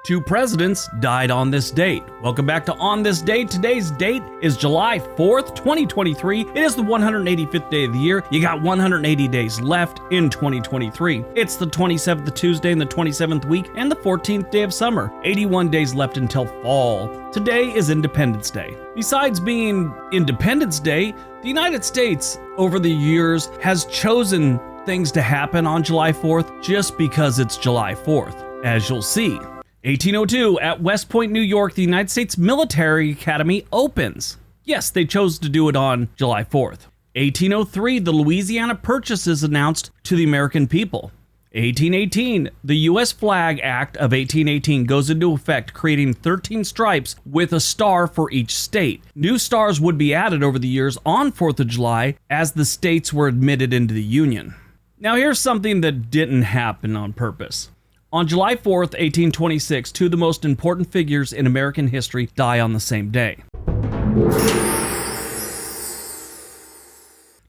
Two presidents died on this date. Welcome back to On This Date. Today's date is July 4th, 2023. It is the 185th day of the year. You got 180 days left in 2023. It's the 27th Tuesday in the 27th week and the 14th day of summer. 81 days left until fall. Today is Independence Day. Besides being Independence Day, the United States over the years has chosen things to happen on July 4th just because it's July 4th, as you'll see. 1802, at West Point, New York, the United States Military Academy opens. Yes, they chose to do it on July 4th. 1803, the Louisiana Purchase is announced to the American people. 1818, the U.S. Flag Act of 1818 goes into effect, creating 13 stripes with a star for each state. New stars would be added over the years on 4th of July as the states were admitted into the Union. Now here's something that didn't happen on purpose. On July 4th, 1826, two of the most important figures in American history die on the same day.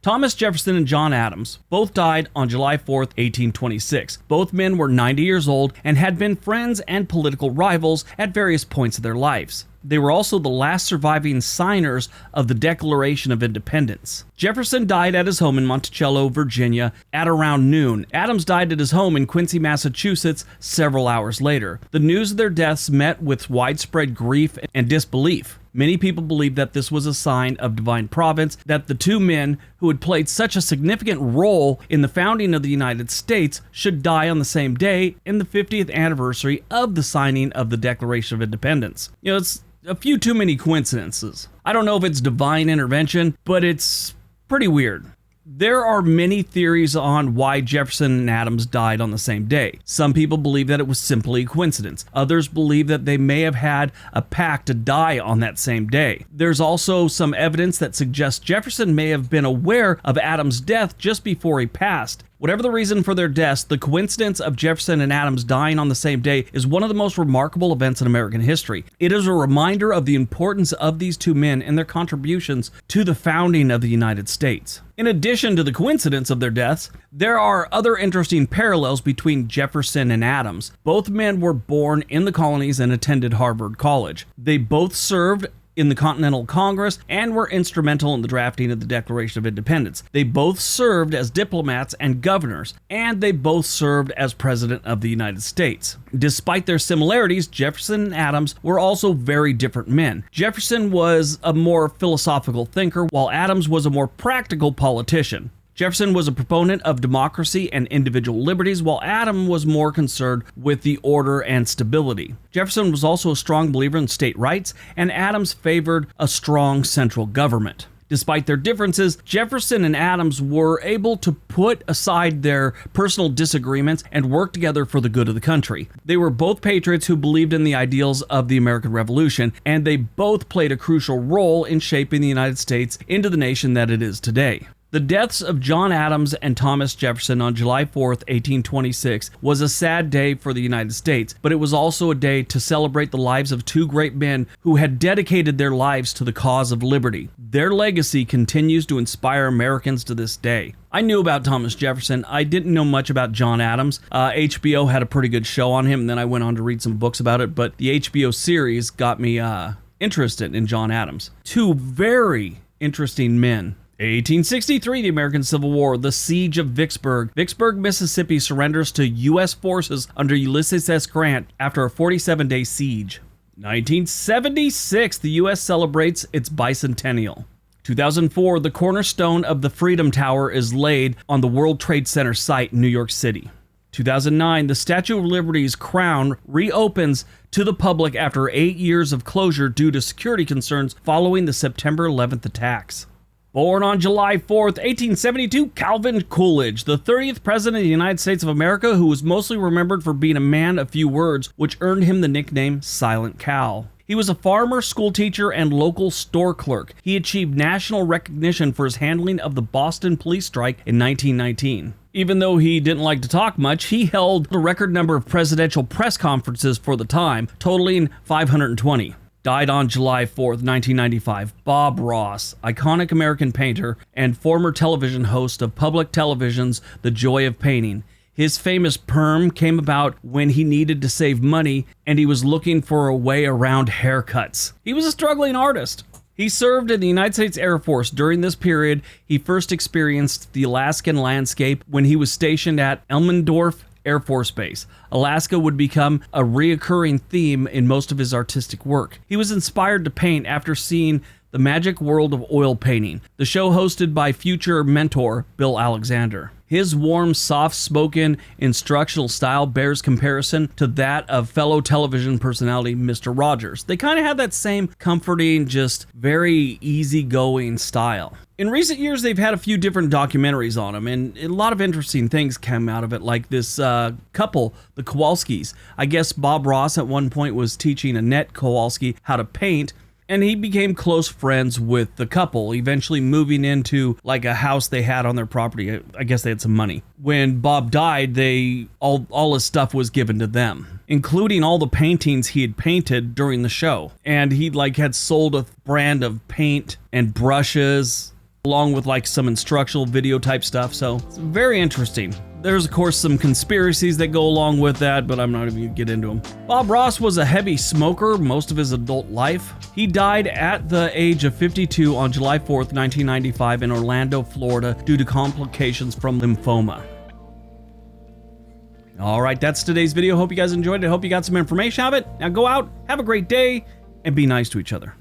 Thomas Jefferson and John Adams both died on July 4th, 1826. Both men were 90 years old and had been friends and political rivals at various points of their lives. They were also the last surviving signers of the Declaration of Independence. Jefferson died at his home in Monticello, Virginia, at around noon. Adams died at his home in Quincy, Massachusetts, several hours later. The news of their deaths met with widespread grief and disbelief. Many people believed that this was a sign of divine providence, that the two men who had played such a significant role in the founding of the United States should die on the same day in the 50th anniversary of the signing of the Declaration of Independence. It's a few too many coincidences. I don't know if it's divine intervention, but it's pretty weird. There are many theories on why Jefferson and Adams died on the same day. Some people believe that it was simply a coincidence. Others believe that they may have had a pact to die on that same day. There's also some evidence that suggests Jefferson may have been aware of Adams' death just before he passed. Whatever the reason for their deaths, the coincidence of Jefferson and Adams dying on the same day is one of the most remarkable events in American history. It is a reminder of the importance of these two men and their contributions to the founding of the United States. In addition to the coincidence of their deaths, there are other interesting parallels between Jefferson and Adams. Both men were born in the colonies and attended Harvard College. They both served in the Continental Congress and were instrumental in the drafting of the Declaration of Independence. They both served as diplomats and governors, and they both served as President of the United States. Despite their similarities, Jefferson and Adams were also very different men. Jefferson was a more philosophical thinker, while Adams was a more practical politician. Jefferson was a proponent of democracy and individual liberties, while Adams was more concerned with the order and stability. Jefferson was also a strong believer in state rights, and Adams favored a strong central government. Despite their differences, Jefferson and Adams were able to put aside their personal disagreements and work together for the good of the country. They were both patriots who believed in the ideals of the American Revolution, and they both played a crucial role in shaping the United States into the nation that it is today. The deaths of John Adams and Thomas Jefferson on July 4th, 1826 was a sad day for the United States, but it was also a day to celebrate the lives of two great men who had dedicated their lives to the cause of liberty. Their legacy continues to inspire Americans to this day. I knew about Thomas Jefferson. I didn't know much about John Adams. HBO had a pretty good show on him, and then I went on to read some books about it, but the HBO series got me interested in John Adams. Two very interesting men. 1863, the American Civil War, the Siege of Vicksburg. Vicksburg, Mississippi surrenders to U.S. forces under Ulysses S. Grant after a 47-day siege. 1976, the U.S. celebrates its bicentennial. 2004, the cornerstone of the Freedom Tower is laid on the World Trade Center site in New York City. 2009, the Statue of Liberty's crown reopens to the public after 8 years of closure due to security concerns following the September 11th attacks. Born on July 4th, 1872, Calvin Coolidge, the 30th President of the United States of America, who was mostly remembered for being a man of few words, which earned him the nickname Silent Cal. He was a farmer, schoolteacher, and local store clerk. He achieved national recognition for his handling of the Boston police strike in 1919. Even though he didn't like to talk much, he held a record number of presidential press conferences for the time, totaling 520. Died on July 4th, 1995, Bob Ross, iconic American painter and former television host of public television's The Joy of Painting. His famous perm came about when he needed to save money and he was looking for a way around haircuts. He was a struggling artist. He served in the United States Air Force. During this period, he first experienced the Alaskan landscape when he was stationed at Elmendorf Air Force Base. Alaska would become a reoccurring theme in most of his artistic work. He was inspired to paint after seeing The Magic World of Oil Painting, the show hosted by future mentor Bill Alexander. His warm, soft-spoken, instructional style bears comparison to that of fellow television personality Mr. Rogers. They kind of have that same comforting, just very easygoing style. In recent years, they've had a few different documentaries on him, and a lot of interesting things came out of it, like this couple, the Kowalskis. I guess Bob Ross at one point was teaching Annette Kowalski how to paint, and he became close friends with the couple, eventually moving into like a house they had on their property. I guess they had some money. When Bob died, all his stuff was given to them, including all the paintings he had painted during the show. And he had sold a brand of paint and brushes, along with some instructional video type stuff. So it's very interesting. There's, of course, some conspiracies that go along with that, but I'm not even going to get into them. Bob Ross was a heavy smoker most of his adult life. He died at the age of 52 on July 4th, 1995 in Orlando, Florida, due to complications from lymphoma. All right, that's today's video. Hope you guys enjoyed it. Hope you got some information out of it. Now go out, have a great day, and be nice to each other.